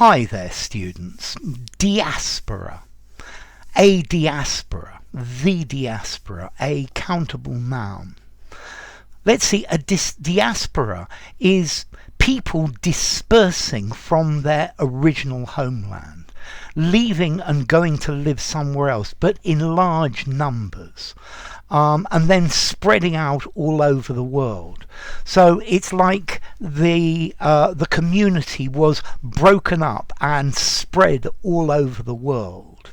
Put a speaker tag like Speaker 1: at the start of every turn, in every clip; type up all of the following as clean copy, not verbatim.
Speaker 1: Hi there, students. Diaspora. A diaspora. The diaspora. A countable noun. Let's see, a diaspora is people dispersing from their original homeland, leaving and going to live somewhere else, but in large numbers, and then spreading out all over the world. So it's like the community was broken up and spread all over the world.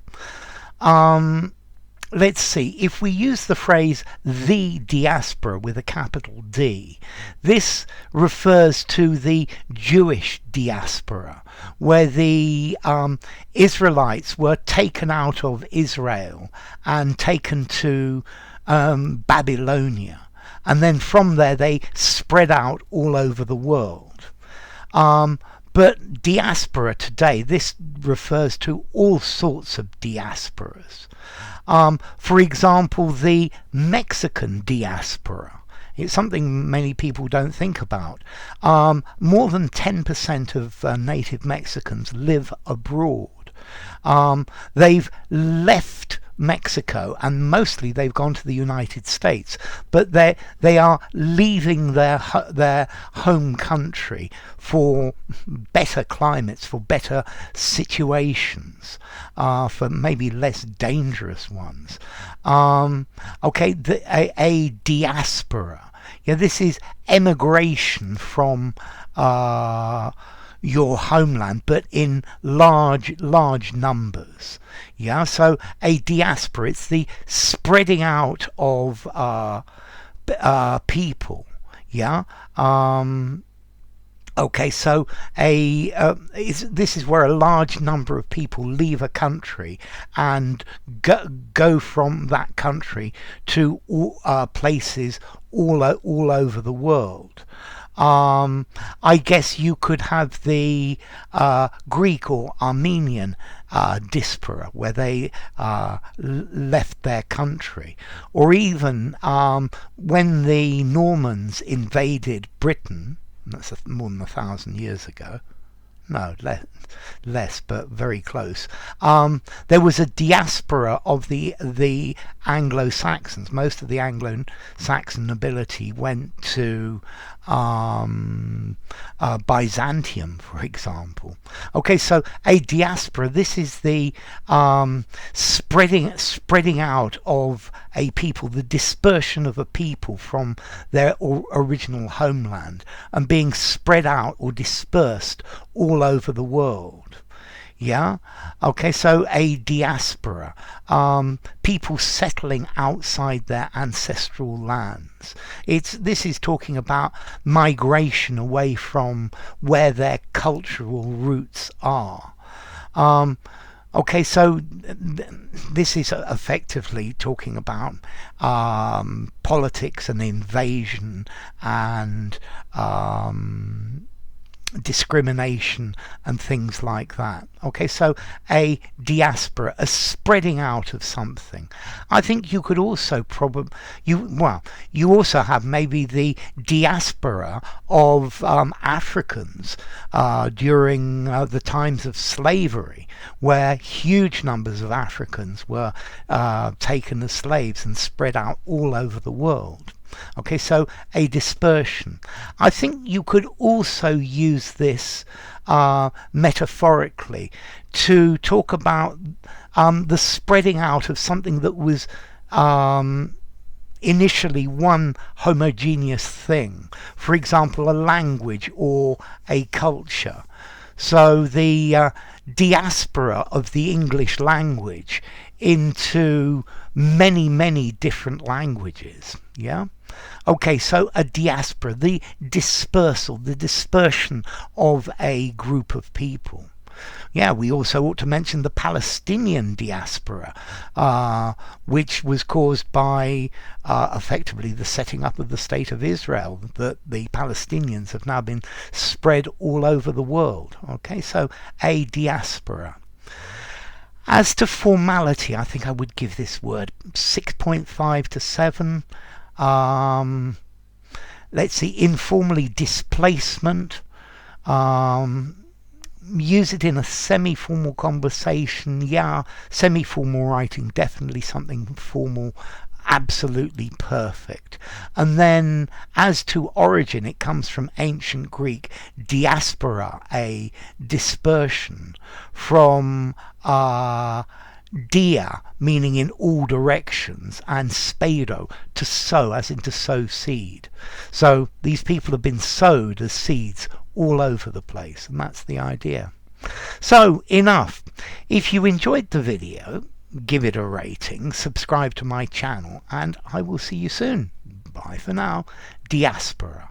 Speaker 1: Let's see, if we use the phrase the diaspora with a capital D, this refers to the Jewish diaspora, where the Israelites were taken out of Israel and taken to Babylonia, and then from there they spread out all over the world. But diaspora today, this refers to all sorts of diasporas. For example, the Mexican diaspora. It's something many people don't think about. More than 10% of native Mexicans live abroad. They've left Mexico and mostly they've gone to the United States, but they are leaving their home country for better climates, for better situations, for maybe less dangerous ones. Okay, a diaspora. Yeah, this is emigration from your homeland, but in large numbers. Yeah, so a diaspora, it's the spreading out of people. Yeah. Okay, so this is where a large number of people leave a country and go from that country to places all over the world. I guess you could have the Greek or Armenian diaspora, where they left their country, or even when the Normans invaded Britain. That's more than 1,000 years ago. No, less, but very close. There was a diaspora of the Anglo-Saxons. Most of the Anglo-Saxon nobility went to Byzantium, for example. Okay, so a diaspora, this is the spreading out of a people, the dispersion of a people from their original homeland and being spread out or dispersed all over the world. Yeah, okay, so a diaspora, people settling outside their ancestral lands. This is talking about migration away from where their cultural roots are. Okay, so this is effectively talking about politics and invasion and discrimination and things like that. Okay, so a diaspora, a spreading out of something. I think you could also you also have maybe the diaspora of Africans during the times of slavery, where huge numbers of Africans were taken as slaves and spread out all over the world. Okay, so a dispersion. I think you could also use this metaphorically to talk about the spreading out of something that was initially one homogeneous thing. For example, a language or a culture. So the diaspora of the English language into many different languages. Yeah. Okay, so a diaspora, the dispersal, the dispersion of a group of people. Yeah, we also ought to mention the Palestinian diaspora, which was caused by effectively the setting up of the State of Israel, that the Palestinians have now been spread all over the world. Okay, so a diaspora. As to formality, I think I would give this word 6.5 to 7. Let's see, informally displacement, use it in a semi-formal conversation. Yeah, semi-formal writing, definitely something formal, absolutely perfect. And then as to origin, it comes from ancient Greek diaspora, a dispersion, from dia, meaning in all directions, and spado, to sow, as in to sow seed. So these people have been sowed as seeds all over the place, and that's the idea. So enough. If you enjoyed the video, give it a rating, subscribe to my channel, and I will see you soon. Bye for now. Diaspora.